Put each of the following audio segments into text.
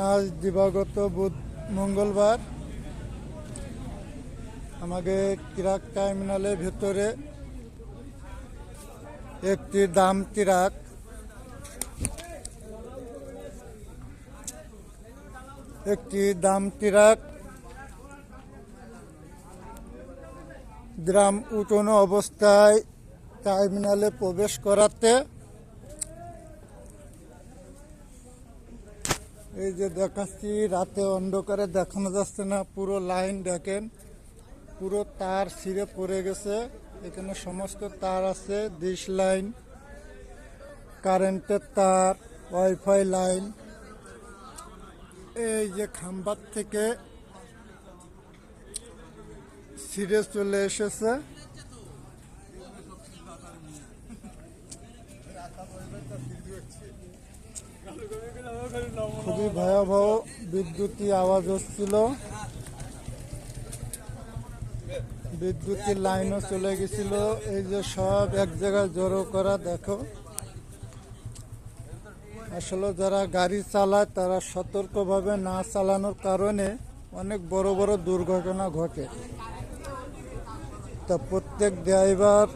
আজ দিবাগত মঙ্গলবার আমাদের ট্রাক টার্মিনালের ভেতরে একটি দাম ট্রাক গ্রাম উঠানো অবস্থায় টার্মিনালে প্রবেশ করাতে এই যে দেখাচ্ছি, রাতে অন্ধকারে দেখানো যাচ্ছে না, পুরো লাইন দেখেন, পুরো তার ছিঁড়ে পড়ে গেছে। এখানে সমস্ত তার আছে, ডিশ লাইন, কারেন্টের তার, ওয়াইফাই লাইন। এই যে খাম্বার থেকে ছিঁড়ে চলে এসেছে। খুবই ভয়াবহ বিদ্যুৎই আওয়াজ হচ্ছিল, বিদ্যুতের লাইনও চলে গেছিল। এই যে সব এক জায়গায় জড়ো করা, দেখো। আসলে যারা গাড়ি চালায় তারা সতর্কভাবে না চালানোর কারণে অনেক বড় বড় দুর্ঘটনা ঘটে। তা প্রত্যেক ড্রাইভার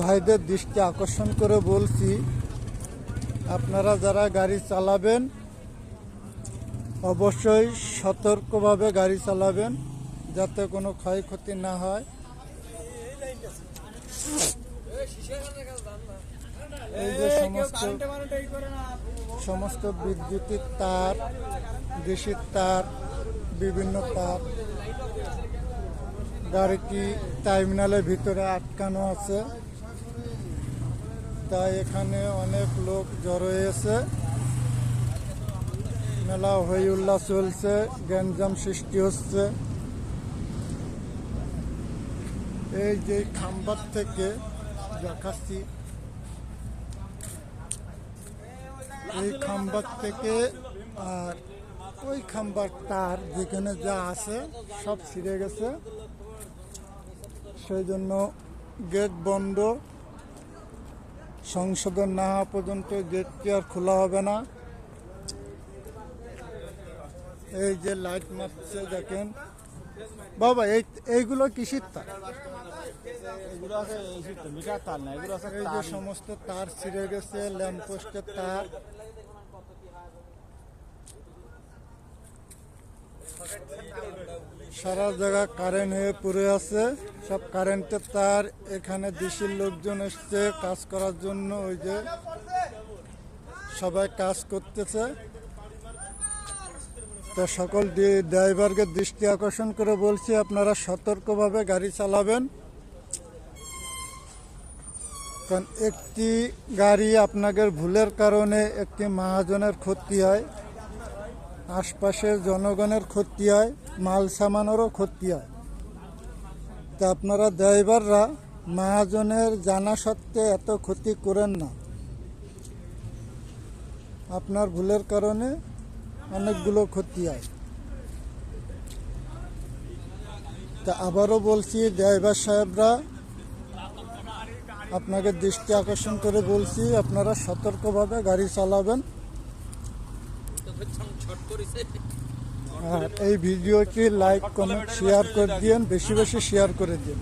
ভাইদের দৃষ্টি আকর্ষণ করে বলছি, আপনারা যারা গাড়ি চালাবেন অবশ্যই সতর্কভাবে গাড়ি চালাবেন, যাতে কোনো ক্ষয়ক্ষতি না হয়। এই যে সমস্ত বিদ্যুতের তার, ডিশের তার, বিভিন্ন তার গাড়িটি টার্মিনালের ভিতরে আটকানো আছে। তাই এখানে অনেক লোক জড়ো হয়েছে, মেলা হই উল্লাস চলছে, গ্যাঞ্জাম সৃষ্টি হচ্ছে। এই যে খাম্বার থেকে দেখাচ্ছি, এই খাম্বার থেকে আর ওই খাম্বার তার যেখানে যা আছে সব ছিঁড়ে গেছে। সেই জন্য গেট বন্ধ, সংশোধন না হওয়া পর্যন্ত গেটটি আর খোলা হবে না। এই যে লাইট মারছে দেখেন বাবা, এইগুলো কিসের তার? এই যে সমস্ত তার ছিঁড়ে গেছে, ল্যাম্পপোস্টের তার। সারা জায়গা কারেন্ট হয়ে পড়ে আছে, সব কারেন্টের তার। এখানে দেশের লোকজন এসছে কাজ করার জন্য, ওই যে সবাই কাজ করতেছে। তো সকল ড্রাইভারকে দৃষ্টি আকর্ষণ করে বলছি, আপনারা সতর্কভাবে গাড়ি চালাবেন। কারণ একটি গাড়ি আপনাদের ভুলের কারণে একটি মহাজনের ক্ষতি হয়, আশপাশের জনগণের ক্ষতি হয়, মাল সামানেরও ক্ষতি হয়। তা আপনারা ড্রাইভাররা মহাজনের জানা সত্ত্বে এত ক্ষতি করেন না, আপনার ভুলের কারণে অনেকগুলো ক্ষতি হয়। তা আবারও বলছি, ড্রাইভার সাহেবরা আপনাকে দৃষ্টি আকর্ষণ করে বলছি, আপনারা সতর্কভাবে গাড়ি চালাবেন। আর এই ভিডিওটি লাইক, কমেন্ট, শেয়ার করে দিন, বেশি বেশি শেয়ার করে দিন।